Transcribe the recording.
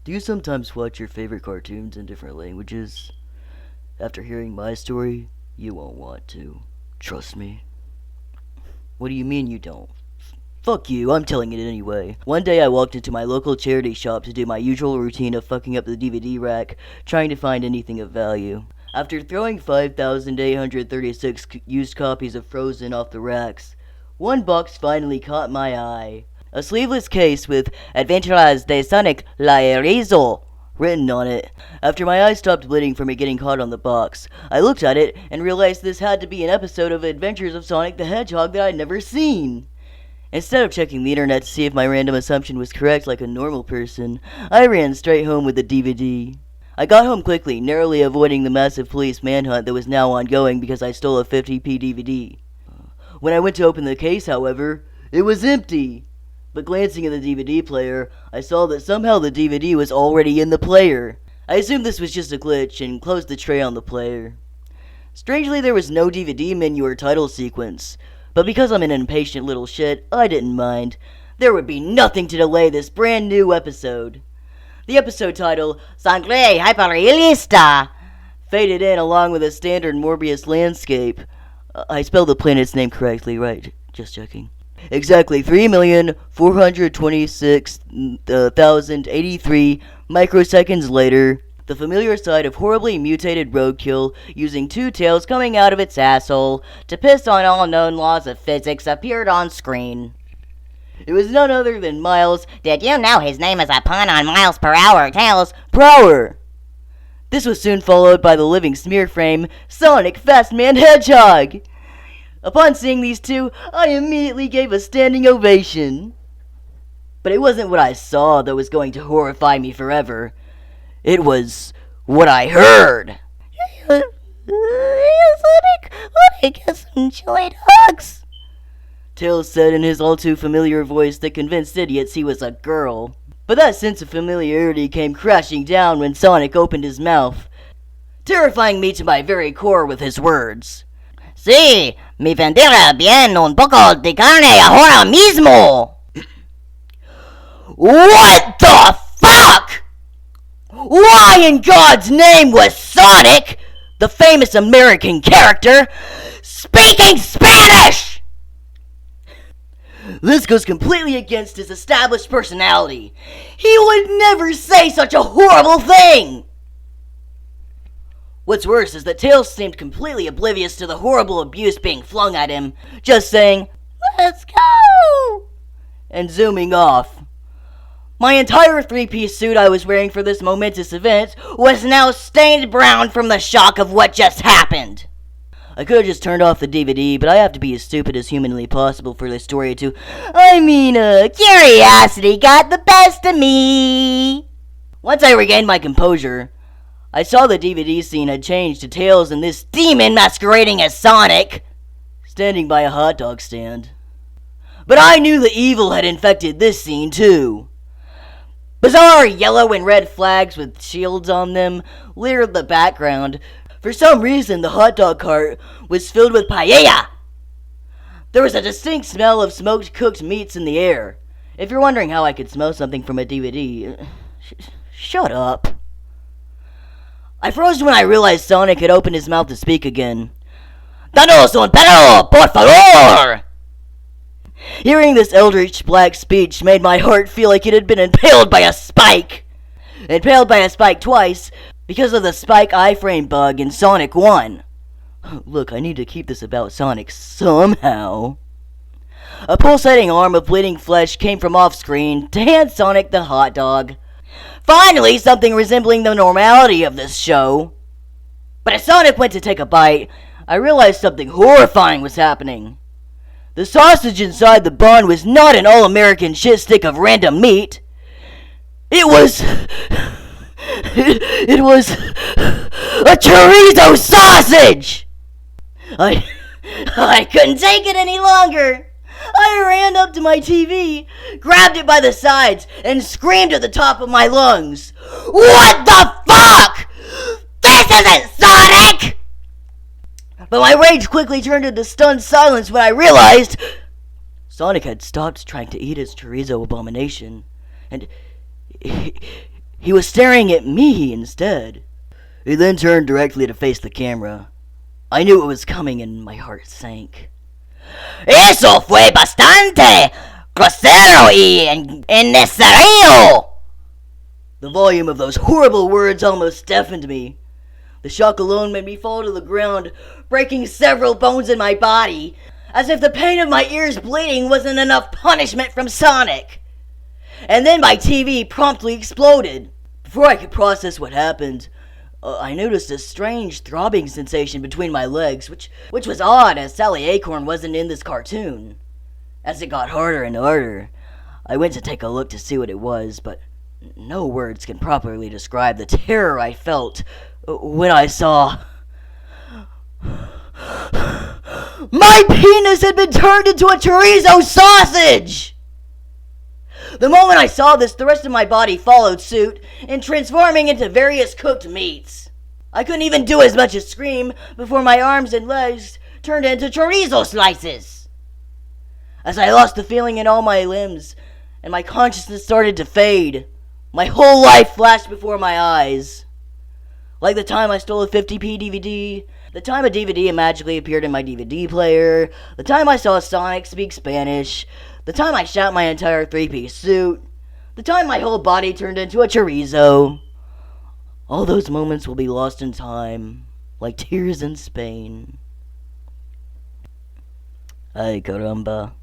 Do you sometimes watch your favorite cartoons in different languages? After hearing my story, you won't want to. Trust me. What do you mean you don't? Fuck you, I'm telling it anyway. One day I walked into my local charity shop to do my usual routine of fucking up the DVD rack, trying to find anything of value. After throwing 5,836 used copies of Frozen off the racks, one box finally caught my eye. A sleeveless case with Adventures de Sonic La Erizo written on it. After my eyes stopped bleeding from it getting caught on the box, I looked at it and realized this had to be an episode of Adventures of Sonic the Hedgehog that I'd never seen. Instead of checking the internet to see if my random assumption was correct like a normal person, I ran straight home with the DVD. I got home quickly, narrowly avoiding the massive police manhunt that was now ongoing because I stole a 50p DVD. When I went to open the case, however, it was empty. But glancing at the DVD player, I saw that somehow the DVD was already in the player. I assumed this was just a glitch and closed the tray on the player. Strangely, there was no DVD menu or title sequence. But because I'm an impatient little shit, I didn't mind. There would be nothing to delay this brand new episode. The episode title, Sangre Hyperrealista, faded in along with a standard Morbius landscape. I spelled the planet's name correctly, right? Just checking. Exactly 3,426,083 microseconds later, the familiar sight of horribly mutated roadkill using two tails coming out of its asshole to piss on all known laws of physics appeared on screen. It was none other than Miles. Did you know his name is a pun on miles per hour? Tails per hour. This was soon followed by the living smear frame, Sonic Fastman Hedgehog. Upon seeing these two, I immediately gave a standing ovation. But it wasn't what I saw that was going to horrify me forever. It was what I heard. Hey, Sonic, let me get some joint hugs. Tails said in his all too familiar voice that convinced idiots he was a girl. But that sense of familiarity came crashing down when Sonic opened his mouth, terrifying me to my very core with his words. Sí, me vendría bien un poco de carne ahora mismo. What the fuck? Why in God's name was Sonic, the famous American character, speaking Spanish? This goes completely against his established personality. He would never say such a horrible thing. What's worse is that Tails seemed completely oblivious to the horrible abuse being flung at him, just saying, "Let's go!" and zooming off. My entire three-piece suit I was wearing for this momentous event was now stained brown from the shock of what just happened. I could have just turned off the DVD, but I have to be as stupid as humanly possible for this story to... Curiosity got the best of me. Once I regained my composure, I saw the DVD scene had changed to Tails and this demon masquerading as Sonic, standing by a hot dog stand. But I knew the evil had infected this scene too. Bizarre yellow and red flags with shields on them littered the background. For some reason, the hot dog cart was filled with paella. There was a distinct smell of smoked cooked meats in the air. If you're wondering how I could smell something from a DVD, shut up. I froze when I realized Sonic had opened his mouth to speak again. Danos un perro, por favor! Hearing this eldritch black speech made my heart feel like it had been impaled by a spike. Impaled by a spike twice, because of the spike iframe bug in Sonic 1. Look, I need to keep this about Sonic somehow. A pulsating arm of bleeding flesh came from off-screen to hand Sonic the hot dog. Finally, something resembling the normality of this show. But as Sonic went to take a bite, I realized something horrifying was happening. The sausage inside the bun was not an all-American shit stick of random meat. It was a chorizo sausage! I couldn't take it any longer. I ran up to my TV, grabbed it by the sides, and screamed at the top of my lungs. What the fuck? This isn't Sonic! But my rage quickly turned into stunned silence when I realized Sonic had stopped trying to eat his chorizo abomination, and He was staring at me instead. He then turned directly to face the camera. I knew it was coming and my heart sank. Eso fue bastante grosero y innecesario. The volume of those horrible words almost deafened me. The shock alone made me fall to the ground, breaking several bones in my body, as if the pain of my ears bleeding wasn't enough punishment from Sonic. And then my TV promptly exploded. Before I could process what happened, I noticed a strange throbbing sensation between my legs, which was odd as Sally Acorn wasn't in this cartoon. As it got harder and harder, I went to take a look to see what it was, but no words can properly describe the terror I felt when I saw... My penis had been turned into a chorizo sausage! The moment I saw this, the rest of my body followed suit in transforming into various cooked meats. I couldn't even do as much as scream before my arms and legs turned into chorizo slices. As I lost the feeling in all my limbs and my consciousness started to fade, my whole life flashed before my eyes. Like the time I stole a 50p DVD, the time a DVD magically appeared in my DVD player, the time I saw Sonic speak Spanish, the time I shot my entire three-piece suit, the time my whole body turned into a chorizo. All those moments will be lost in time, like tears in Spain. Ay, caramba.